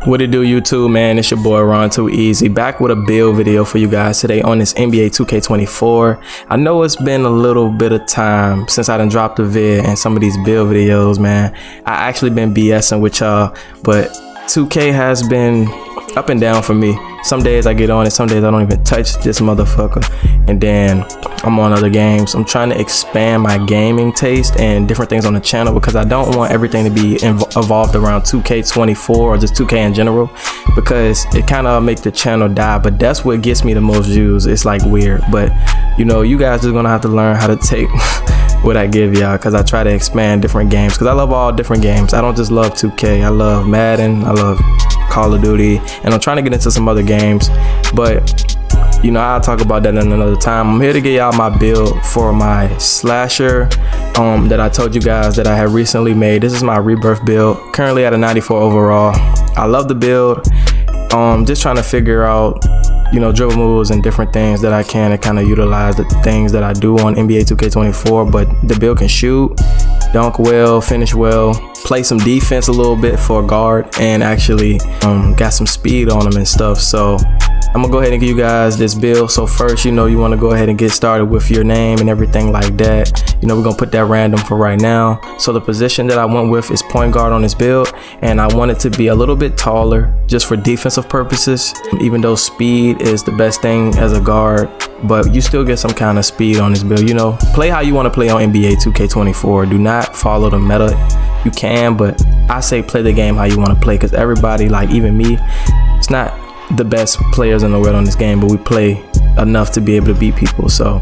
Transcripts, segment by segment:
What it do, YouTube, man? It's your boy Ron Too Easy, back with a build video for you guys today on this NBA 2K24. I know it's been a little bit of time since I done dropped a vid and some of these build videos, man. I actually been BSing with y'all, but 2K has been up and down for me. Some days I get on it, some days I don't even touch this motherfucker, and then I'm on other games. I'm trying to expand my gaming taste and different things on the channel because I don't want everything to be evolved around 2K24 or just 2K in general, because it kind of make the channel die. But that's what gets me the most views. It's like weird, but you know, you guys are gonna have to learn how to take what I give y'all, because I try to expand different games, because I love all different games. I don't just love 2K. I love Madden, I love Call of Duty, and I'm trying to get into some other games, but you know, I'll talk about that in another time. I'm here to get y'all my build for my slasher that I told you guys that I had recently made. This is my rebirth build, currently at a 94 overall. I love the build. Just trying to figure out, you know, dribble moves and different things that I can to kind of utilize the things that I do on NBA 2K24. But the build can shoot, dunk well, finish well, play some defense a little bit for a guard, and actually got some speed on them and stuff. So I'm gonna go ahead and give you guys this build. So first, you know, you want to go ahead and get started with your name and everything like that. You know, we're gonna put that random for right now. So the position that I went with is point guard on this build, and I want it to be a little bit taller just for defensive purposes, even though speed is the best thing as a guard, but you still get some kind of speed on this build. You know, play how you want to play on NBA 2K24. Do not follow the meta. You can, but I say play the game how you want to play, because everybody, like even me, it's not the best players in the world on this game, but we play enough to be able to beat people. So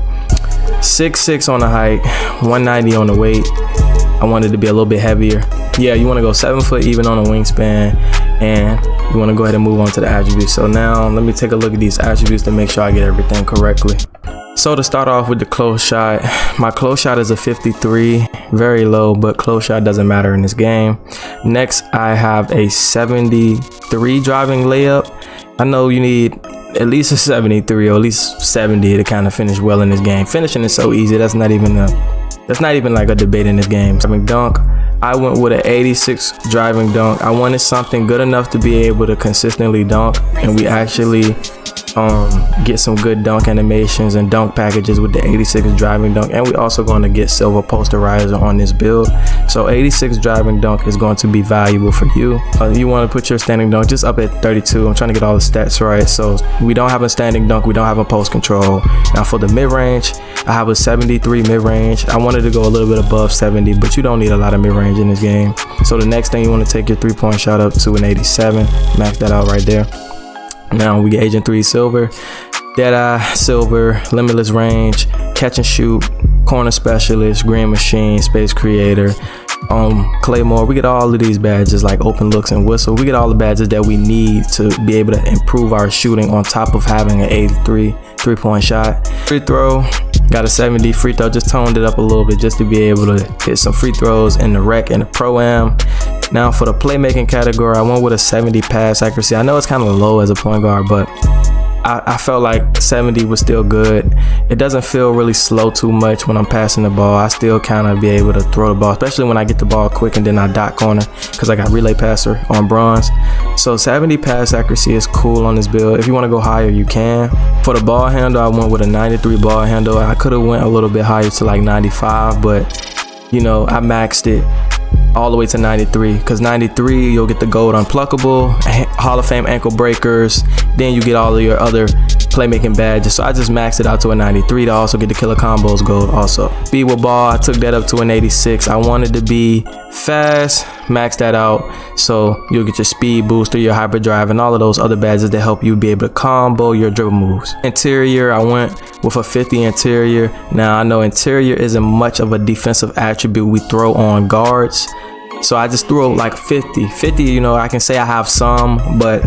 6'6" on the height, 190 on the weight. I wanted to be a little bit heavier. Yeah, you want to go 7 foot even on the wingspan, and you want to go ahead and move on to the attributes. So now let me take a look at these attributes to make sure I get everything correctly. So to start off with the close shot, my close shot is a 53, very low, but close shot doesn't matter in this game. Next, I have a 73 driving layup. I know you need at least a 73 or at least 70 to kind of finish well in this game. Finishing is so easy. That's not even like a debate in this game. Driving dunk, I went with an 86 driving dunk. I wanted something good enough to be able to consistently dunk, and we actually get some good dunk animations and dunk packages with the 86 driving dunk, and we also going to get silver posterizer on this build. So 86 driving dunk is going to be valuable for you. You want to put your standing dunk just up at 32. I'm trying to get all the stats right. So we don't have a standing dunk, we don't have a post control. Now for the mid-range, I have a 73 mid-range. I wanted to go a little bit above 70, but you don't need a lot of mid-range in this game. So the next thing, you want to take your 3-point shot up to an 87, max that out right there. Now we get Agent 3 silver, Deadeye silver, limitless range, catch and shoot, corner specialist, green machine, space creator, Claymore. We get all of these badges like open looks and whistle. We get all the badges that we need to be able to improve our shooting, on top of having an 83 3-point shot. Free throw, got a 70 free throw, just toned it up a little bit just to be able to hit some free throws in the rec and the pro-am. Now for the playmaking category, I went with a 70 pass accuracy. I know it's kind of low as a point guard, but I felt like 70 was still good. It doesn't feel really slow too much when I'm passing the ball. I still kind of be able to throw the ball, especially when I get the ball quick and then I dot corner, because I got relay passer on bronze. So 70 pass accuracy is cool on this build. If you want to go higher, you can. For the ball handle, I went with a 93 ball handle. I could have went a little bit higher to like 95, but you know, I maxed it all the way to 93, because 93 you'll get the gold unpluckable, Hall of Fame ankle breakers, then you get all of your other playmaking badges. So I just maxed it out to a 93 to also get the killer combos gold. Also speed with ball, I took that up to an 86. I wanted to be fast, max that out, so you'll get your speed booster, your hyperdrive, and all of those other badges that help you be able to combo your dribble moves. Interior, I went with a 50 interior. Now I know interior isn't much of a defensive attribute we throw on guards, so I just threw like 50. You know, I can say I have some, but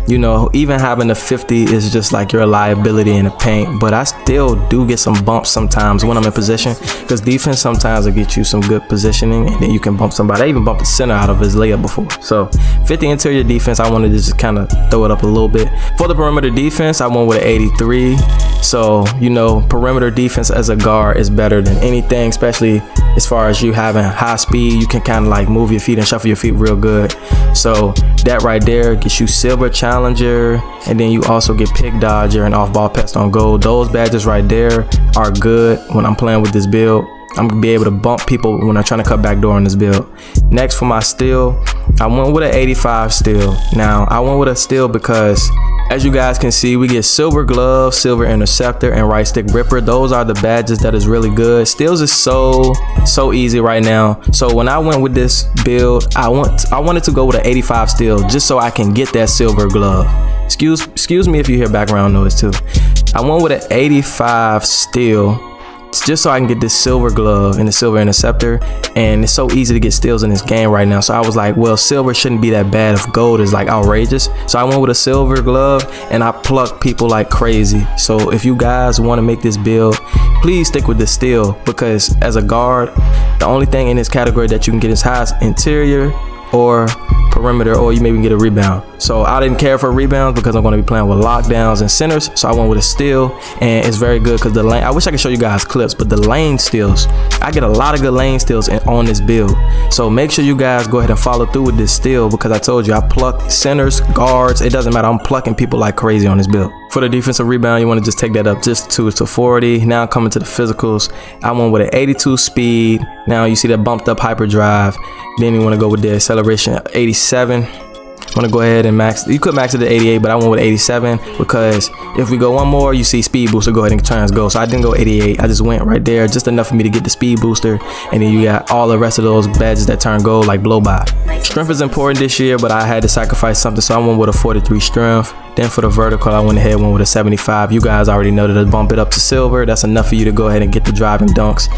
you know, even having a 50 is just like your liability in the paint, but I still do get some bumps sometimes when I'm in position, because defense sometimes will get you some good positioning and then you can bump somebody. I even bumped the center out of his layup before. So 50 interior defense, I wanted to just kind of throw it up a little bit. For the perimeter defense, I went with an 83. So, you know, perimeter defense as a guard is better than anything, especially as far as you having high speed. You can kind of like move your feet and shuffle your feet real good. So that right there gets you silver challenger, and then you also get pick dodger and off ball pest on gold. Those badges right there are good when I'm playing with this build. I'm gonna be able to bump people when I'm trying to cut back door on this build. Next, for my steal, I went with an 85 steal. Now I went with a steal because, as you guys can see, we get silver glove, silver interceptor, and right stick ripper. Those are the badges that is really good. Steals is so easy right now. So when I went with this build, I wanted to go with an 85 steal just so I can get that silver glove. Excuse me if you hear background noise too. I went with an 85 steal just so I can get this silver glove and the silver interceptor, and it's so easy to get steals in this game right now. So I was like, well, silver shouldn't be that bad if gold is like outrageous. So I went with a silver glove and I plucked people like crazy. So if you guys want to make this build, please stick with the steal, because as a guard, the only thing in this category that you can get is high interior or perimeter, or you maybe get a rebound. So I didn't care for rebounds because I'm going to be playing with lockdowns and centers. So I went with a steal, and it's very good because the lane, I wish I could show you guys clips, but the lane steals, I get a lot of good lane steals on this build. So make sure you guys go ahead and follow through with this steal, because I told you I pluck centers, guards, it doesn't matter. I'm plucking people like crazy on this build. For the defensive rebound, you want to just take that up just to 40. Now coming to the physicals, I went with an 82 speed. Now you see that bumped up hyperdrive. Then you want to go with the acceleration 87. I want to go ahead and max. You could max it to 88, but I went with 87 because if we go one more, you see speed booster, go ahead and turns go. So I didn't go 88. I just went right there, just enough for me to get the speed booster. And then you got all the rest of those badges that turn gold, like blow by. Strength is important this year, but I had to sacrifice something, so I went with a 43 strength. Then for the vertical, I went ahead and went with a 75. You guys already know that I bump it up to silver. That's enough for you to go ahead and get the driving dunks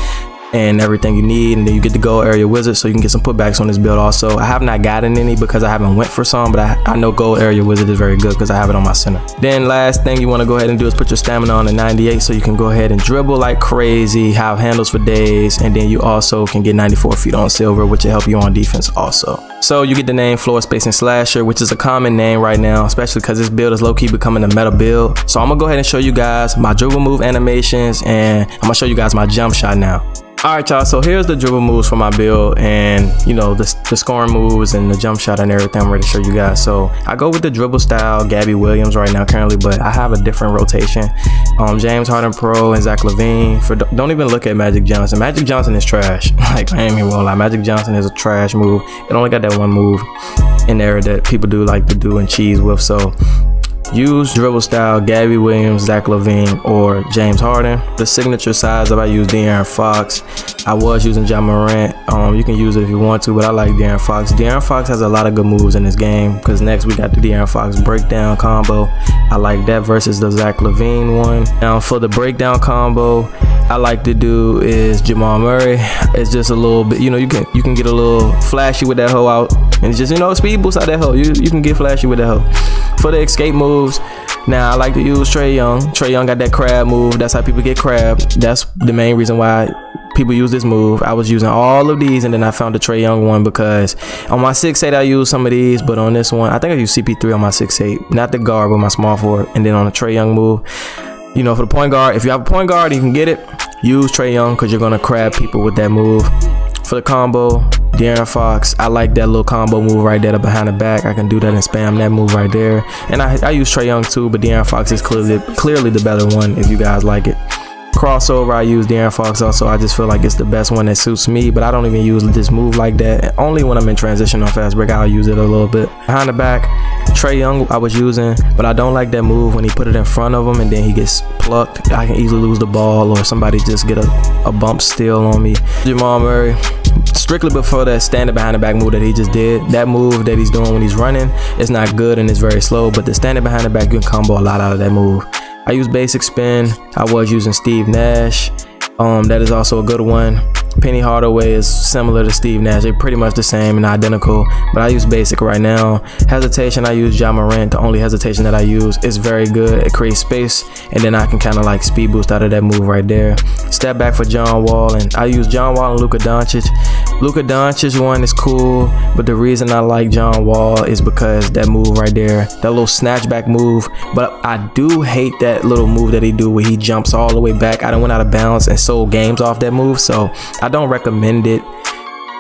and everything you need, and then you get the gold area wizard, so you can get some putbacks on this build. Also, I have not gotten any because I haven't went for some, but I know gold area wizard is very good because I have it on my center. Then last thing you want to go ahead and do is put your stamina on a 98, so you can go ahead and dribble like crazy, have handles for days, and then you also can get 94 feet on silver, which will help you on defense also. So you get the name floor spacing slasher, which is a common name right now, especially because this build is low-key becoming a meta build. So I'm gonna go ahead and show you guys my dribble move animations, and I'm gonna show you guys my jump shot now. Alright y'all, so here's the dribble moves for my build, and you know, the scoring moves and the jump shot and everything I'm ready to show you guys. So I go with the dribble style Gabby Williams right now currently, but I have a different rotation. James Harden Pro and Zach LaVine. Don't even look at Magic Johnson. Magic Johnson is trash. Like, I ain't even gonna lie, Magic Johnson is a trash move. It only got that one move in there that people do like to do and cheese with. So use dribble style Gabby Williams, Zach LaVine, or James Harden. The signature size that I use De'Aaron Fox. I was using John Morant. You can use it if you want to, but I like De'Aaron Fox. De'Aaron Fox has a lot of good moves in this game, because next we got the De'Aaron Fox breakdown combo. I like that versus the Zach LaVine one. Now for the breakdown combo, I like to do is Jamal Murray. It's just a little bit, you know, you can get a little flashy with that hoe out, and it's just, you know, speed boost out that hoe. You can get flashy with that hoe. For the escape moves, now I like to use Trae Young. Trae Young got that crab move. That's how people get crabbed. That's the main reason why people use this move. I was using all of these, and then I found the Trae Young one because on my 6'8" I use some of these, but on this one I think I use CP3 on my 6'8", not the guard but my small forward. And then on the Trae Young move, you know, for the point guard, if you have a point guard and you can get it, use Trae Young because you're gonna crab people with that move. For the combo, De'Aaron Fox, I like that little combo move right there behind the back. I can do that and spam that move right there. And I use Trae Young too, but De'Aaron Fox is clearly the better one if you guys like it. Crossover, I use De'Aaron Fox also. I just feel like it's the best one that suits me, but I don't even use this move like that. Only when I'm in transition on fast break, I'll use it a little bit. Behind the back, Trae Young I was using, but I don't like that move when he put it in front of him and then he gets plucked. I can easily lose the ball, or somebody just get a bump steal on me. Jamal Murray, strictly before that standing behind the back move that he just did. That move that he's doing when he's running, it's not good and it's very slow, but the standing behind the back, you can combo a lot out of that move. I use basic spin. I was using Steve Nash. That is also a good one. Penny Hardaway is similar to Steve Nash. They're pretty much the same and identical, but I use basic right now. Hesitation, I use Ja Morant. The only hesitation that I use is very good. It creates space, and then I can kind of like speed boost out of that move right there. Step back for John Wall, and I use John Wall and Luka Doncic. Luka Doncic one is cool, but the reason I like John Wall is because that move right there, that little snatch back move. But I do hate that little move that he do where he jumps all the way back. I done went out of bounds and sold games off that move, so I don't recommend it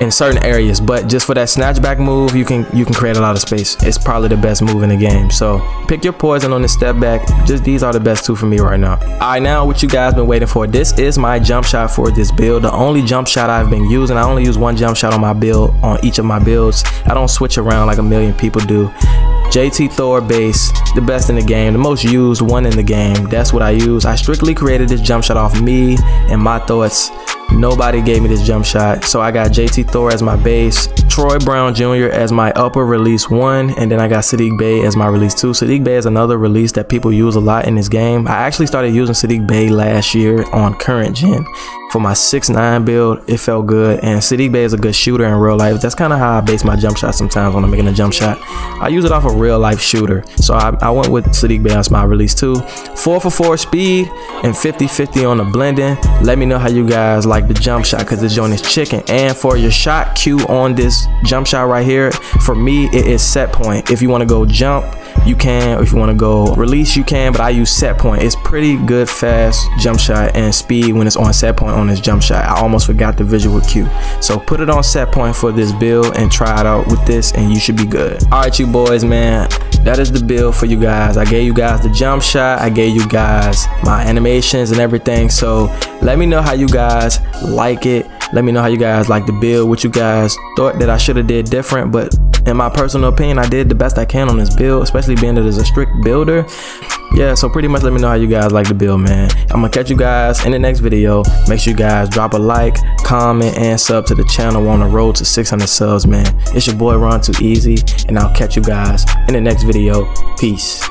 in certain areas, but just for that snatchback move, you can create a lot of space. It's probably the best move in the game. So pick your poison on the step back. Just these are the best two for me right now. All right, now what you guys been waiting for. This is my jump shot for this build. The only jump shot I've been using. I only use one jump shot on my build, on each of my builds. I don't switch around like a million people do. JT Thor base, the best in the game, the most used one in the game. That's what I use. I strictly created this jump shot off me and my thoughts. Nobody gave me this jump shot, so I got JT Thor as my base, Troy Brown Jr. as my upper release 1, and then I got Sadiq Bey as my release 2. Sadiq Bey is another release that people use a lot in this game. I actually started using Sadiq Bey last year on current gen. For my 6'9" build, it felt good, and Sadiq Bey is a good shooter in real life. That's kind of how I base my jump shot sometimes when I'm making a jump shot. I use it off a real life shooter, so I went with Sadiq Bey as my release 2. 4 for 4 speed and 50-50 on the blending. Let me know how you guys like the jump shot, because this joint is chicken. And for your shot cue on this jump shot right here, for me it is set point. If you want to go jump, you can, or if you want to go release, you can, but I use set point. It's pretty good fast jump shot and speed when it's on set point on this jump shot. I almost forgot the visual cue, so put it on set point for this build and try it out with this, and you should be good. All right, you boys, man, that is the build for you guys. I gave you guys the jump shot, I gave you guys my animations and everything, so let me know how you guys like it. Let me know how you guys like the build, what you guys thought that I should have did different, but in my personal opinion, I did the best I can on this build, especially being that it's a strict builder. Yeah, so pretty much let me know how you guys like the build, man. I'm gonna catch you guys in the next video. Make sure you guys drop a like, comment, and sub to the channel. We're on the road to 600 subs, man. It's your boy Ron Too Easy, and I'll catch you guys in the next video. Peace.